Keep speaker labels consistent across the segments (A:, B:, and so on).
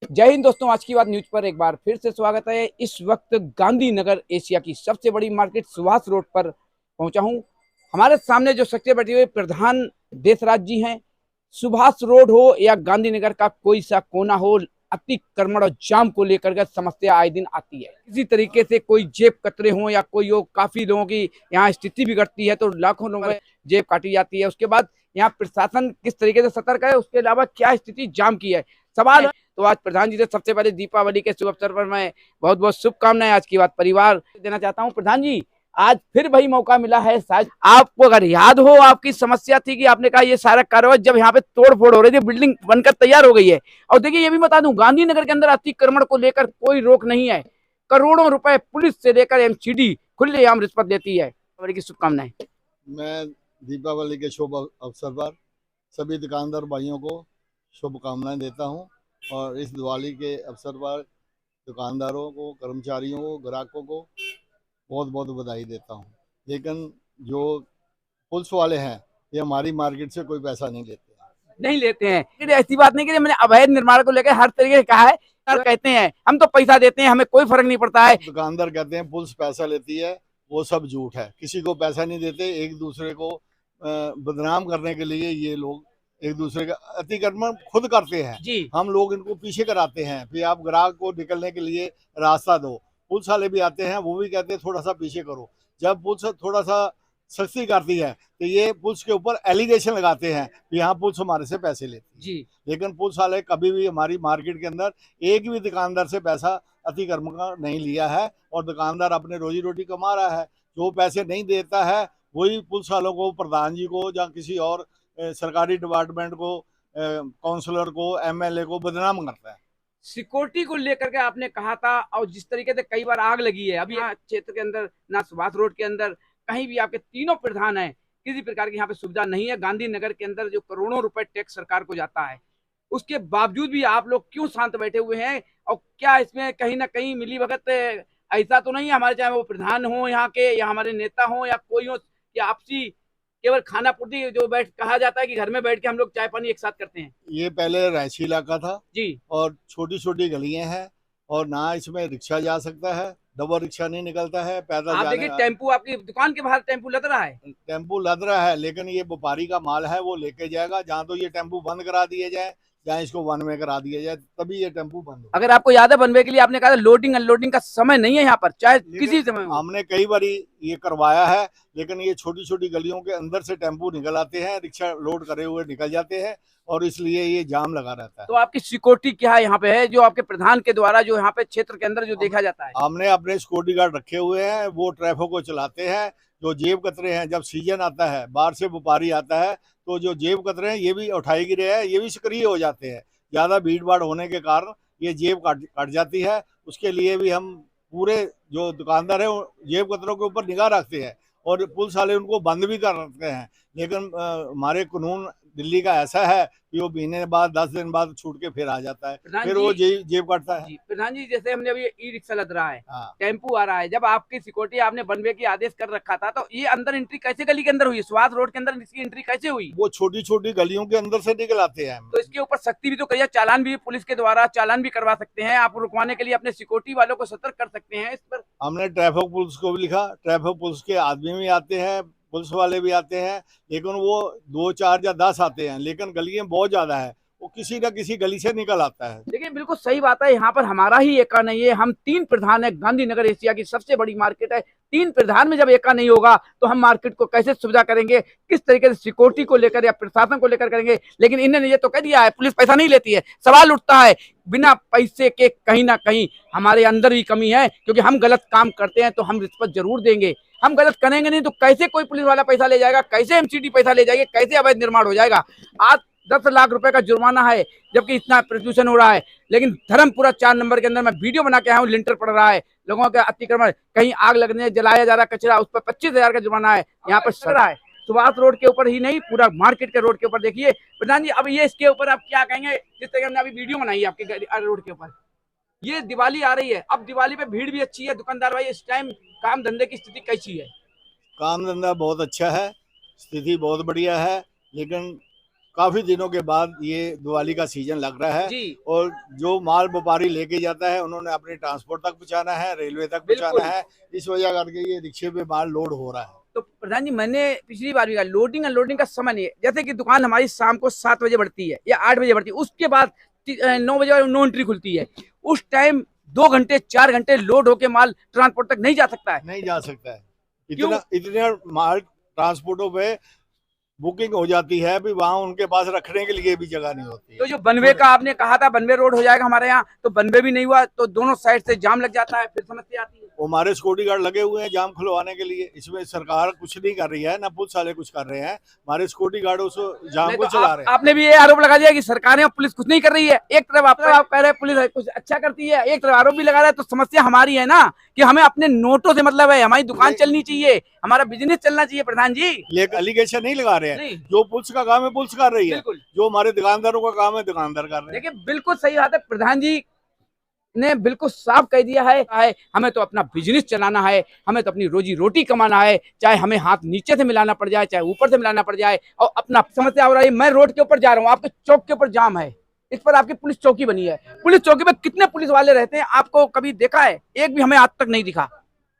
A: जय हिंद दोस्तों, आज की बात न्यूज पर एक बार फिर से स्वागत है। इस वक्त गांधीनगर एशिया की सबसे बड़ी मार्केट सुभाष रोड पर पहुंचा हूं। हमारे सामने जो शख्सियत बैठी हुई प्रधान देशराज जी हैं। सुभाष रोड हो या गांधीनगर का कोई सा कोना हो, अतिक्रमण और जाम को लेकर के समस्या आए दिन आती है। किसी तरीके से कोई जेब कतरे हो या कोई हो, काफी लोगों की यहाँ स्थिति बिगड़ती है तो लाखों लोगों में जेब काटी जाती है। उसके बाद यहाँ प्रशासन किस तरीके से सतर्क है, उसके अलावा क्या स्थिति जाम की है, सवाल है। तो आज प्रधान जी से सबसे पहले दीपावली के शुभ अवसर पर मैं बहुत बहुत शुभकामनाएं आज की बात परिवार देना चाहता हूं। प्रधान जी, आज फिर वही मौका मिला है। शायद आपको अगर याद हो, आपकी समस्या थी कि आपने कहा ये सारा कार्रवाई जब यहाँ पे तोड़ फोड़ हो रही थी, बिल्डिंग बनकर तैयार हो गई है। और देखिए ये भी बता दूं, गांधीनगर के अंदर अतिक्रमण को लेकर कोई रोक नहीं है। करोड़ों रुपए पुलिस से लेकर एमसीडी खुलेआम रिश्वत लेती है। की शुभकामनाएं।
B: मैं दीपावली के शुभ अवसर पर सभी दुकानदार भाइयों को शुभकामनाएं देता हूं और इस दिवाली के अवसर पर दुकानदारों को, कर्मचारियों को, ग्राहकों को बहुत बहुत बधाई देता हूं। लेकिन जो पुलिस वाले हैं ये हमारी मार्केट से कोई पैसा नहीं लेते
A: हैं। लेकिन ऐसी बात नहीं कि मैंने अवैध निर्माण को लेकर हर तरीके से कहा है। कहते हैं हम तो पैसा देते हैं, हमें कोई फर्क नहीं पड़ता है।
B: दुकानदार कहते हैं पुलिस पैसा लेती है, वो सब झूठ है। किसी को पैसा नहीं देते। एक दूसरे को बदनाम करने के लिए ये लोग एक दूसरे का अतिक्रमण खुद करते हैं
A: जी।
B: हम लोग इनको पीछे कराते हैं। फिर आप ग्राहक को निकलने के लिए रास्ता दो। पुलिस वाले भी आते हैं, वो भी कहते हैं थोड़ा सा पीछे करो। जब पुलिस थोड़ा सा सख्ती करती है तो ये पुलिस के ऊपर एलिगेशन लगाते हैं कि यहाँ पुलिस हमारे से पैसे लेती है।
A: जी।
B: लेकिन पुलिस वाले कभी भी हमारी मार्केट के अंदर एक भी दुकानदार से पैसा अतिक्रमण का नहीं लिया है और दुकानदार अपने रोजी रोटी कमा रहा है। जो पैसे नहीं देता है वही पुलिस वालों को, प्रधान जी को या किसी और सरकारी डिपार्टमेंट को, काउंसलर को, एमएलए को बदनाम करता है।
A: सिक्योरिटी को लेकर के आपने कहा था, और जिस तरीके से कई बार आग लगी है अभी यहाँ क्षेत्र के अंदर, ना सुभाष रोड के अंदर, कहीं भी आपके तीनों प्रधान हैं, किसी प्रकार की यहाँ पे सुविधा नहीं है। गांधीनगर के अंदर जो करोड़ों रुपए टैक्स सरकार को जाता है, उसके बावजूद भी आप लोग क्यों शांत बैठे हुए हैं? और क्या इसमें कहीं ना कहीं मिली भगत ऐसा तो नहीं है हमारे, चाहे वो प्रधान हो यहाँ के या हमारे नेता हो या कोई हो, कि आपसी केवल खाना पूर्ति जो बैठ कहा जाता है कि घर में बैठ के हम लोग चाय पानी एक साथ करते हैं?
B: ये पहले रहायशी इलाका था
A: जी।
B: और छोटी छोटी गलियां हैं और ना इसमें रिक्शा जा सकता है, डबल रिक्शा नहीं निकलता है, पैदल
A: आप
B: जाने।
A: देखिए टेम्पू आपकी दुकान के बाहर टेम्पू लद रहा है।
B: टेम्पू लद रहा है, लेकिन ये व्यापारी का माल है, वो लेके जाएगा। जहाँ तो ये टेम्पू बंद करा दिए जाए, जहाँ इसको वन में करा दिया जाए, तभी ये टेम्पू बंद हो।
A: अगर आपको याद है बनवे के लिए आपने कहा था लोडिंग अनलोडिंग का समय नहीं है यहाँ पर, चाहे किसी समय हो।
B: हमने कई बार ये करवाया है, लेकिन ये छोटी छोटी गलियों के अंदर से टेम्पू निकल आते हैं, रिक्शा लोड करे हुए निकल जाते हैं और इसलिए ये जाम लगा रहता है।
A: तो आपकी सिक्योरिटी क्या यहाँ पे है, जो आपके प्रधान के द्वारा जो यहाँ पे क्षेत्र के अंदर जो देखा जाता है?
B: हमने अपने सिक्योरिटी गार्ड रखे हुए हैं, वो ट्रैफिक को चलाते हैं। जो जेब कतरे हैं, जब सीजन आता है, बाहर से व्यापारी आता है, तो जो जेब कतरे हैं ये भी उठाई गिरे हैं, ये भी सक्रिय हो जाते हैं। ज्यादा भीड़ भाड़ होने के कारण ये जेब कट जाती है। उसके लिए भी हम पूरे जो दुकानदार है जेब कतरों के ऊपर निगाह रखते हैं और पुलिस वाले उनको बंद भी कर रखते हैं। लेकिन हमारे कानून दिल्ली का ऐसा है कि वो महीने बाद 10 दिन बाद छूट के फिर आ जाता है, फिर वो जेब काटता है।
A: प्रधान जी, जैसे हमने अभी ई रिक्शा लद रहा है,
B: हाँ।
A: टेम्पू आ रहा है, जब आपकी सिक्योरिटी आपने बनवे की आदेश कर रखा था, तो ये अंदर एंट्री कैसे गली के अंदर हुई? सुभाष रोड के अंदर इसकी एंट्री कैसे हुई?
B: वो छोटी छोटी गलियों के अंदर से निकल आते हैं।
A: तो इसके ऊपर सख्ती भी तो करिए, चालान भी पुलिस के द्वारा चालान भी करवा सकते हैं आप, रुकवाने के लिए अपने सिक्योरिटी वालों को सतर्क कर सकते हैं इस पर।
B: हमने ट्रैफिक पुलिस को भी लिखा, ट्रैफिक पुलिस के आदमी भी आते हैं, पुलिस वाले भी आते हैं, लेकिन वो 2, 4 या 10 आते हैं, लेकिन गलियां बहुत ज्यादा है, वो किसी न किसी गली से निकल आता है।
A: देखिए बिल्कुल सही बात है, यहाँ पर हमारा ही एका नहीं है, हम 3 प्रधान है। गांधीनगर एशिया की सबसे बड़ी मार्केट है, 3 प्रधान में जब एका नहीं होगा तो हम मार्केट को कैसे सुविधा करेंगे, किस तरीके से सिक्योरिटी को लेकर या प्रशासन को लेकर करेंगे? लेकिन इन्होंने ये तो कह दिया है पुलिस पैसा नहीं लेती है। सवाल उठता है बिना पैसे के कहीं ना कहीं हमारे अंदर भी कमी है, क्योंकि हम गलत काम करते हैं तो हम रिश्वत जरूर देंगे। हम गलत करेंगे नहीं तो कैसे कोई पुलिस वाला पैसा ले जाएगा, कैसे एमसीडी पैसा ले जाएगी, कैसे अवैध निर्माण हो जाएगा? आज 10 लाख रुपए का जुर्माना है, जबकि इतना प्रदूषण हो रहा है। लेकिन धर्मपुरा 4 नंबर के अंदर मैं वीडियो बना के आया हूँ, लिंटर पड़ रहा है, लोगों का अतिक्रमण, कहीं आग लगने जलाया जा रहा कचरा, उस पर 25,000 का जुर्माना है। यहाँ पर सड़ रहा है सुभाष रोड के ऊपर ही नहीं, पूरा मार्केट के रोड के ऊपर। देखिए प्रधान जी, अब ये इसके ऊपर आप क्या कहेंगे? जिस तरह हमने अभी वीडियो बनाई है आपके रोड के ऊपर, ये दिवाली आ रही है, अब दिवाली पे भीड़ भी अच्छी है, दुकानदार भाई इस टाइम काम धंधे की स्थिति कैसी है?
B: काम धंधा बहुत अच्छा है, स्थिति बहुत बढ़िया है, लेकिन काफी दिनों के बाद ये दिवाली का सीजन लग रहा है
A: जी।
B: और जो माल व्यापारी लेके जाता है उन्होंने अपने ट्रांसपोर्ट तक पहुंचाना है, रेलवे तक
A: बिल्कुल।
B: पहुंचाना है, इस वजह करके ये रिक्शे पे माल लोड हो रहा है।
A: तो प्रधान जी, मैंने पिछली बार भी कहा लोडिंग अनलोडिंग का समय नहीं है। जैसे कि दुकान हमारी शाम को 7 बजे बढ़ती है या 8 बजे बढ़ती है, उसके बाद 9 बजे नो एंट्री खुलती है। उस टाइम 2 घंटे 4 घंटे लोड होके माल ट्रांसपोर्ट तक नहीं जा सकता है।
B: नहीं जा सकता है।
A: क्यों?
B: इतने माल ट्रांसपोर्टों पे बुकिंग हो जाती है, अभी वहाँ उनके पास रखने के लिए भी जगह नहीं होती है।
A: तो जो बनवे का आपने कहा था बनवे रोड हो जाएगा हमारे यहाँ, तो बनवे भी नहीं हुआ, तो दोनों साइड से जाम लग जाता है, फिर समस्या आती है।
B: वो हमारे सिक्योरिटी गार्ड लगे हुए हैं जाम खुलवाने के लिए, इसमें सरकार कुछ नहीं कर रही है, ना पुलिस वाले कुछ कर रहे हैं, हमारे सिक्योरिटी गार्ड उस जाम को चला रहे हैं।
A: आपने भी ये आरोप लगा दिया कि सरकार और पुलिस कुछ नहीं कर रही है। एक तरफ आप कह रहे हैं पुलिस कुछ अच्छा करती है, एक तरफ आरोप भी लगा रहा है। तो समस्या हमारी है ना कि हमें अपने नोटों से मतलब है, हमारी दुकान चलनी चाहिए, हमारा बिजनेस चलना चाहिए। प्रधान जी
B: ये एलिगेशन नहीं लगा रहे हैं, जो पुलिस का काम है पुलिस कर रही है, जो हमारे दुकानदारों का काम है दुकानदार कर रहे हैं।
A: देखिए बिल्कुल सही बात है, प्रधान जी ने बिल्कुल साफ कह दिया है हमें तो अपना बिजनेस चलाना है, हमें तो अपनी रोजी रोटी कमाना है, चाहे हमें हाथ नीचे से मिलाना पड़ जाए चाहे ऊपर से मिलाना पड़ जाए। और अपना समस्या हो रही है, मैं रोड के ऊपर जा रहा हूँ, आपके चौक के ऊपर जाम है, इस पर आपकी पुलिस चौकी बनी है। पुलिस चौकी पे कितने पुलिस वाले रहते हैं, आपको कभी देखा है? एक भी हमें आज तक नहीं दिखा।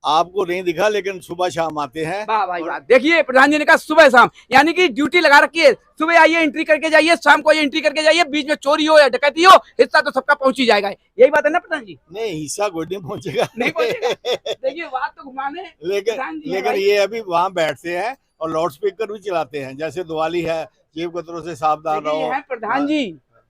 B: आपको नहीं दिखा, लेकिन सुबह शाम आते हैं।
A: वाह भाई वाह, देखिए प्रधान जी ने कहा सुबह शाम, यानी कि ड्यूटी लगा रखी है। सुबह आइए एंट्री करके जाइए, शाम को आइए एंट्री करके जाइए, बीच में चोरी हो या डकैती हो हिस्सा तो सबका पहुंच ही जाएगा। यही बात है ना प्रधान जी?
B: नहीं, हिस्सा कोई नहीं पहुंचेगा,
A: नहीं पहुंचेगा। देखिए बात तो घुमाने,
B: लेकिन ये अभी वहाँ बैठते हैं और लाउड स्पीकर भी चलाते हैं, जैसे दिवाली है, जेब कतरों से सावधान रहो।
A: प्रधान जी,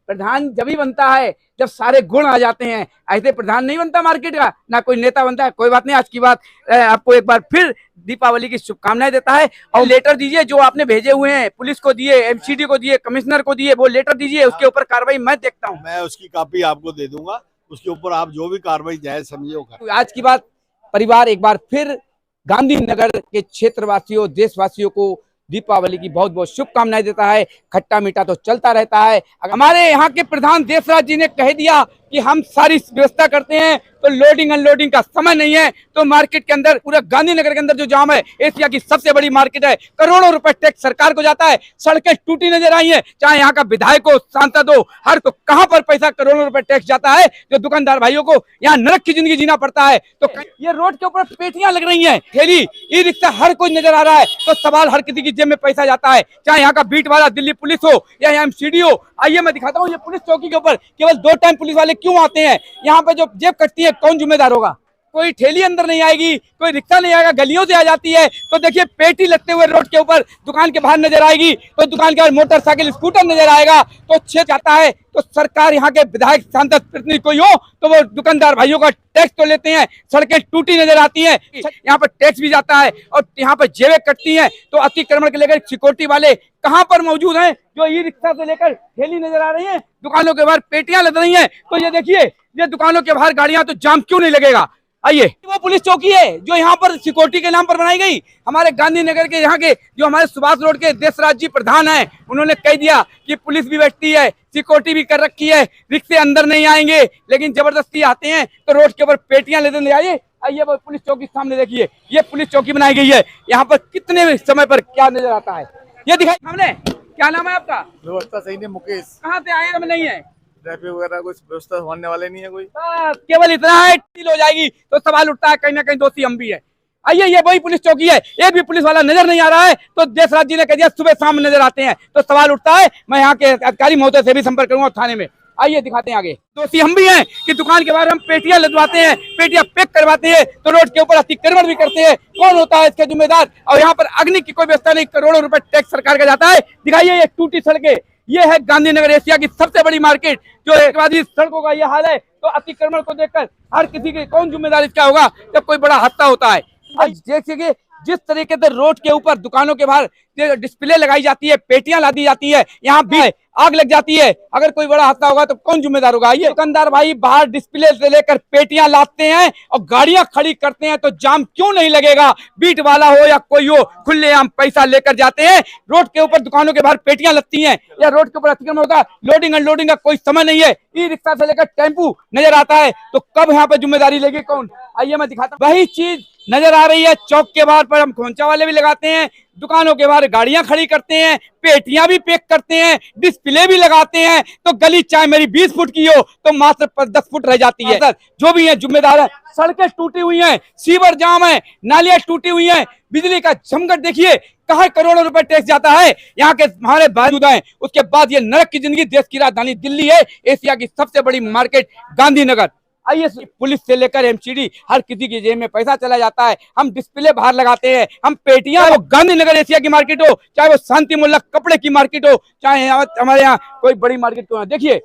A: प्रधान जब ही बनता है जब सारे गुण आ जाते हैं, ऐसे प्रधान नहीं बनता मार्केट का, ना कोई नेता बनता है। कोई बात नहीं, आज की बात आपको एक बार फिर दीपावली की शुभकामनाएं देता है। और लेटर दीजिए जो आपने भेजे हुए हैं, पुलिस को दिए, एमसीडी को दिए, कमिश्नर को दिए, वो लेटर दीजिए, उसके ऊपर कार्रवाई मैं देखता हूँ।
B: मैं उसकी कॉपी आपको दे दूंगा, उसके ऊपर आप जो भी कार्रवाई जायज समझे होगा।
A: आज की बात परिवार एक बार फिर गांधीनगर के क्षेत्रवासियों, देशवासियों को दीपावली की बहुत बहुत शुभकामनाएं देता है। खट्टा मीठा तो चलता रहता है। हमारे यहाँ के प्रधान देशराज जी ने कह दिया कि हम सारी व्यवस्था करते हैं, तो लोडिंग अनलोडिंग का समय नहीं है। तो मार्केट के अंदर, पूरा गांधीनगर के अंदर जो जाम है, एशिया की सबसे बड़ी मार्केट है, करोड़ों रुपए टैक्स सरकार को जाता है, सड़कें टूटी नजर आई हैं, चाहे यहाँ का विधायक हो, सांसद हो, हर को कहां पर पैसा करोड़ों रुपए टैक्स जाता है, जो दुकानदार भाइयों को यहाँ नरक की जिंदगी जीना पड़ता है। तो ये रोड के ऊपर पेटियां लग रही है, ठेली, ई रिक्शा, हर कोई नजर आ रहा है। तो सवाल हर किसी की जेब में पैसा जाता है, चाहे यहाँ का बीट वाला दिल्ली पुलिस हो या एमसीडी हो। आइए मैं दिखाता हूँ, ये पुलिस चौकी के ऊपर केवल 2 टाइम पुलिस वाले क्यों आते हैं? यहाँ पे जो जेब कटती है कौन जिम्मेदार होगा? कोई ठेली अंदर नहीं आएगी, कोई रिक्शा नहीं आएगा, गलियों से आ जाती है। तो देखिए पेटी लगते हुए रोड के ऊपर दुकान के बाहर नजर आएगी, तो दुकान के बाहर मोटरसाइकिल, स्कूटर नजर आएगा, तो छेद जाता है। तो सरकार, यहाँ के विधायक, सांसद, प्रतिनिधि कोई हो तो वो दुकानदार भाइयों का टैक्स तो लेते हैं, सड़कें टूटी नजर आती हैं, यहाँ पर टैक्स भी जाता है और यहाँ पर जेबें कटती हैं। तो अतिक्रमण के लेकर सिक्योरिटी वाले कहाँ पर मौजूद हैं? जो ई रिक्शा से लेकर ठेली नजर आ रही है, दुकानों के बाहर पेटियां लग रही हैं। तो ये देखिए, ये दुकानों के बाहर गाड़ियां, तो जाम क्यों नहीं लगेगा? आइए, वो पुलिस चौकी है जो यहाँ पर सिक्योरिटी के नाम पर बनाई गई। हमारे गांधीनगर के यहाँ के जो हमारे सुभाष रोड के देशराज जी प्रधान हैं, उन्होंने कह दिया कि पुलिस भी बैठती है, सिक्योरिटी भी कर रखी है, रिक्शे अंदर नहीं आएंगे, लेकिन जबरदस्ती आते हैं तो रोड के ऊपर पेटियां लेते ले आइए। आइए वो पुलिस चौकी सामने देखिए, ये पुलिस चौकी बनाई गई है। यहाँ पर कितने समय पर क्या नजर आता है, ये दिखाई सामने। क्या नाम है आपका?
C: व्यवस्था सही नहीं, मुकेश।
A: कहाँ से आए? हमें नहीं है
C: ट्रैफिक वगैरह कुछ व्यवस्था होने वाले नहीं है कोई।
A: केवल इतना है, डील हो जाएगी तो सवाल उठता है, कहीं ना कहीं दोषी हम भी है। आइए, ये वही पुलिस चौकी है, एक भी पुलिस वाला नजर नहीं आ रहा है। तो देशराज जी ने कह दिया सुबह शाम नजर आते हैं, तो सवाल उठता है। मैं यहाँ के अधिकारी महोदय से भी संपर्क करूंगा थाने में। आइए दिखाते हैं आगे। दोषी हम भी हैं कि दुकान के बाहर हम पेटियां लदवाते हैं, पेटियां पैक करवाते हैं, तो रोड के ऊपर अतिक्रमण भी करते हैं। कौन होता है इसका जिम्मेदार? और यहाँ पर अग्नि की कोई व्यवस्था नहीं, करोड़ों रुपए टैक्स सरकार का जाता है। दिखाइए ये टूटी सड़कें, ये है गांधीनगर एशिया की सबसे बड़ी मार्केट, जो एक बाद सड़कों का ये हाल है। तो अतिक्रमण को देखकर हर किसी के कौन जिम्मेदार इसका होगा जब कोई बड़ा हादसा होता है? जैसे कि जिस तरीके से रोड के ऊपर दुकानों के बाहर डिस्प्ले लगाई जाती है, पेटियां ला दी जाती है, यहाँ भी आग लग जाती है, अगर कोई बड़ा हादसा होगा तो कौन जिम्मेदार होगा? ये दुकानदार भाई बाहर डिस्प्ले से लेकर पेटियां लाते हैं और गाड़ियां खड़ी करते हैं, तो जाम क्यों नहीं लगेगा? बीट वाला हो या कोई हो, खुलेआम पैसा लेकर जाते हैं। रोड के ऊपर दुकानों के बाहर पेटियां लगती हैं, या रोड के ऊपर अतिक्रमण होता है, लोडिंग अनलोडिंग का कोई समय नहीं है। ई रिक्शा से लेकर टेम्पू नजर आता है, तो कब यहाँ पे जिम्मेदारी लेगी कौन? आइए मैं दिखाता हूँ। वही चीज नजर आ रही है चौक के बाहर पर, हम खोंचा वाले भी लगाते हैं, दुकानों के बाहर गाड़ियां खड़ी करते हैं, पेटियां भी पैक करते हैं, डिस्प्ले भी लगाते हैं। तो गली चाहे मेरी 20 फुट की हो तो मात्र 10 फुट रह जाती है। जो भी है जिम्मेदार है। सड़कें टूटी हुई हैं, सीवर जाम है, नालियां टूटी हुई हैं, बिजली का जमघट देखिए, कहाँ करोड़ों रुपए टैक्स जाता है यहाँ के हमारे बावजूद हैं। उसके बाद ये नरक की जिंदगी, देश की राजधानी दिल्ली है, एशिया की सबसे बड़ी मार्केट गांधीनगर। आइए, पुलिस से लेकर एमसीडी हर किसी की जेब में पैसा चला जाता है। हम डिस्प्ले बाहर लगाते हैं, हम पेटियां, वो गांधीनगर एशिया की मार्केट हो, चाहे वो शांति मोहल्ला कपड़े की मार्केट हो, चाहे हमारे यहाँ कोई बड़ी मार्केट क्यों। देखिए,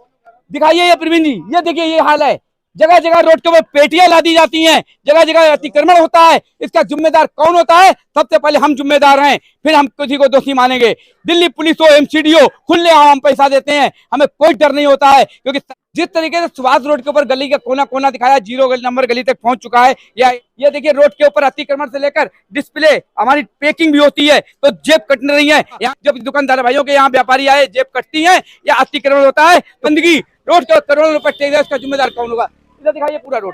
A: दिखाइए ये प्रवीण जी, ये देखिए ये हाल है। जगह जगह रोड के ऊपर पेटियां ला दी जाती हैं, जगह जगह अतिक्रमण होता है। इसका जिम्मेदार कौन होता है? सबसे पहले हम जिम्मेदार हैं, फिर हम किसी को दोषी मानेंगे। दिल्ली पुलिस हो, एमसीडी हो, खुले हम पैसा देते हैं, हमें कोई डर नहीं होता है। क्योंकि जिस तरीके से सुभाष रोड के ऊपर गली का कोना कोना दिखाया, 0 नंबर गली तक पहुंच चुका है। या ये देखिए, रोड के ऊपर अतिक्रमण से लेकर डिस्प्ले, हमारी पैकिंग भी होती है तो जेब कट रही है। यहाँ जब दुकानदार भाइयों के यहाँ व्यापारी आए, जेब कटती है या अतिक्रमण होता है, गंदगी, रोड के करोड़ों रुपए टैक्स, इसका जिम्मेदार कौन होगा? इधर दिखाइए पूरा रोड।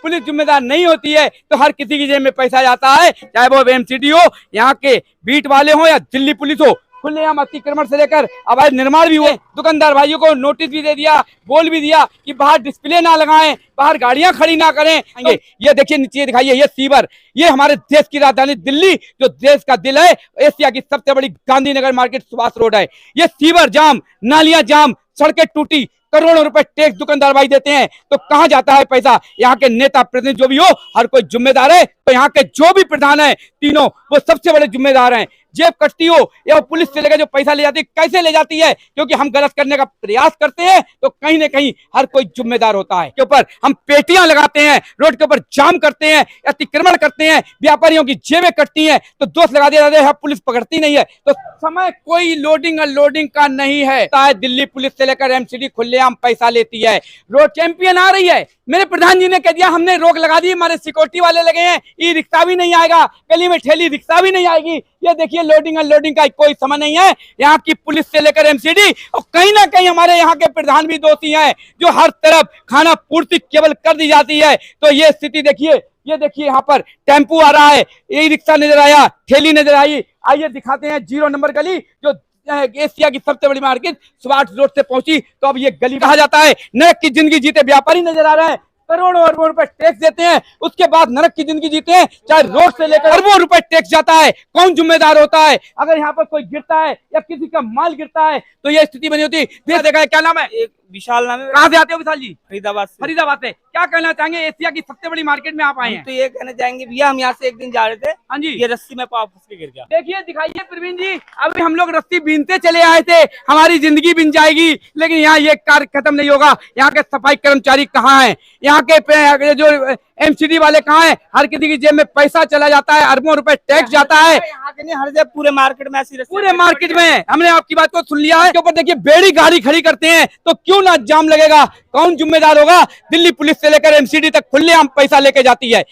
A: पुलिस जिम्मेदार नहीं होती है तो हर किसी की जेब में पैसा जाता है, चाहे वो एमसीडी हो, यहाँ के बीट वाले हो या दिल्ली पुलिस हो। खुलेआम अतिक्रमण से लेकर अवैध निर्माण भी हुए। दुकानदार भाइयों को नोटिस भी दे दिया, बोल भी दिया कि बाहर डिस्प्ले ना लगाएं, बाहर गाड़ियां खड़ी ना करें। ये देखिए नीचे दिखाइए, ये सीवर, ये हमारे देश की राजधानी दिल्ली, जो देश का दिल है, एशिया की सबसे बड़ी गांधीनगर मार्केट सुभाष रोड है। ये सीवर जाम, नालियां जाम, सड़कें टूटी, करोड़ों रुपए टैक्स दुकानदार भाई देते हैं। तो कहां जाता है पैसा? यहाँ के नेता प्रतिनिधि जो भी हो, हर कोई जिम्मेदार है। तो यहाँ के जो भी प्रधान है तीनों, वो सबसे बड़े जिम्मेदार हैं। जेब कटती हो या पुलिस से लेकर जो पैसा ले जाती है, कैसे ले जाती है? क्योंकि हम गलत करने का प्रयास करते हैं तो कहीं ना कहीं हर कोई जिम्मेदार होता है। के ऊपर हम पेटियां लगाते हैं, रोड के ऊपर जाम करते हैं, अतिक्रमण करते हैं, व्यापारियों की जेबें कटती हैं तो दोष लगा दिया जाता है पुलिस पकड़ती नहीं है। तो समय कोई लोडिंग अनलोडिंग का नहीं है। दिल्ली पुलिस से लेकर एमसीडी खुलेआम पैसा लेती है। रोड चैंपियन आ रही है, मेरे प्रधान जी ने कह दिया हमने रोक लगा दी, हमारे सिक्योरिटी वाले लगे हैं, ई रिक्शा भी नहीं आएगा, गली में ठेली रिक्शा भी नहीं आएगी। ये देखिए, लोडिंग अनलोडिंग का कोई समय नहीं है। यहाँ की पुलिस से लेकर एमसीडी, और कहीं ना कहीं हमारे यहाँ के प्रधान भी दोषी हैं, जो हर तरफ खाना पूर्ति केवल कर दी जाती है। तो ये स्थिति देखिए, ये देखिए, यहाँ पर टेम्पू आ रहा है, ई रिक्शा नजर आया, ठेली नजर आई। आइए दिखाते हैं 0 नंबर गली, जो एशिया की सबसे बड़ी मार्केट सुभाष रोड से पहुंची। तो अब ये गली कहा जाता है। नरक की जिंदगी जीते व्यापारी नजर आ रहे हैं, करोड़ों अरबों रुपए टैक्स देते हैं, उसके बाद नरक की जिंदगी जीते हैं। चाहे रोड से लेकर अरबों रुपए टैक्स जाता है, कौन जिम्मेदार होता है? अगर यहाँ पर कोई गिरता है या किसी का माल गिरता है तो ये स्थिति बनी होती है। देखा है, क्या नाम है?
C: विशाल नाम है।
A: कहाँ से आते हो विशाल जी?
C: फरीदाबाद से।
A: फरीदाबाद से। क्या कहना चाहेंगे, एशिया की सबसे बड़ी मार्केट में आप आए हैं?
C: तो ये कहना चाहेंगे भैया, हम यहाँ से एक दिन जा रहे थे,
A: हाँ जी,
C: ये रस्सी में पाँव फंस के गिर गया।
A: देखिए, दिखाइए प्रवीण जी, अभी हम लोग रस्सी बीनते चले आए थे, हमारी जिंदगी बीन जाएगी, लेकिन यहाँ ये कार्य खत्म नहीं होगा। यहाँ के सफाई कर्मचारी कहाँ हैं? यहाँ के जो एमसीडी वाले कहाँ हैं? हर किसी की जेब में पैसा चला जाता है, अरबों रुपए टैक्स जाता है।
C: यहाँ के नहीं, हर जगह पूरे मार्केट में ऐसी
A: पूरे मार्केट में हमने आपकी बात को सुन लिया है। के ऊपर देखिए, बेड़ी गाड़ी खड़ी करते हैं तो क्यों ना जाम लगेगा? कौन जिम्मेदार होगा? दिल्ली पुलिस से लेकर एमसीडी तक खुलेआम पैसा लेके जाती है।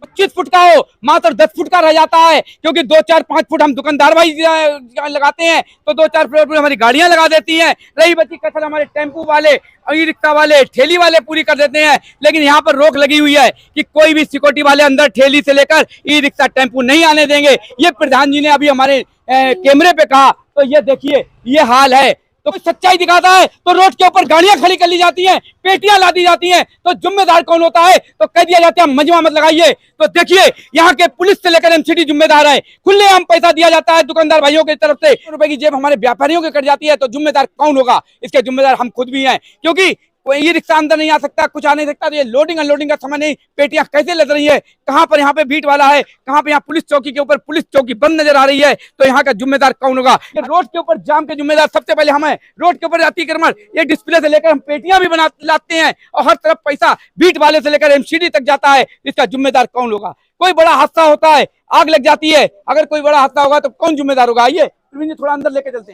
A: 25 फुट का हो, मात्र 10 फुट का रह जाता है, क्योंकि 2, 4, 5 फुट हम दुकानदार भाई लगाते हैं तो 2, 4 फुट हमारी गाड़ियां लगा देती हैं। रही बची कसर हमारे टेम्पू वाले, ई रिक्शा वाले, ठेली वाले पूरी कर देते हैं। लेकिन यहाँ पर रोक लगी हुई है कि कोई भी सिक्योरिटी वाले अंदर ठेली से लेकर ई रिक्शा टेम्पू नहीं आने देंगे। ये प्रधान जी ने अभी हमारे कैमरे पे कहा। तो ये देखिए, ये हाल है। तो सच्चाई दिखाता है तो रोड के ऊपर गाड़ियां खड़ी कर ली जाती हैं, पेटियां ला दी जाती हैं, तो जिम्मेदार कौन होता है? तो कह दिया जाता है मजमा मत लगाइए। तो देखिए, यहाँ के पुलिस से लेकर एमसीडी जिम्मेदार है, खुलेआम पैसा दिया जाता है दुकानदार भाइयों की तरफ से। रुपए की जेब हमारे व्यापारियों के कट जाती है, तो जिम्मेदार कौन होगा? इसके जिम्मेदार हम खुद भी हैं, क्योंकि कोई ई रिक्शा अंदर नहीं आ सकता, कुछ आ नहीं सकता। तो ये लोडिंग अनलोडिंग का समय नहीं। पेटियां कैसे लद रही है, कहां पर यहाँ पे बीट वाला है, कहां पे यहाँ पुलिस चौकी के ऊपर पुलिस चौकी बंद नजर आ रही है। तो यहाँ का जिम्मेदार कौन होगा? ये रोड के ऊपर जाम के जिम्मेदार सबसे पहले हम हैं। रोड के ऊपर अतिक्रमण, ये डिस्प्ले से लेकर हम पेटियां भी बना लाते हैं, और हर तरफ पैसा बीट वाले से लेकर एमसीडी तक जाता है। इसका जिम्मेदार कौन होगा? कोई बड़ा हादसा होता है, आग लग जाती है, अगर कोई बड़ा हादसा होगा तो कौन जिम्मेदार होगा? आइए थोड़ा अंदर लेके चलते हैं।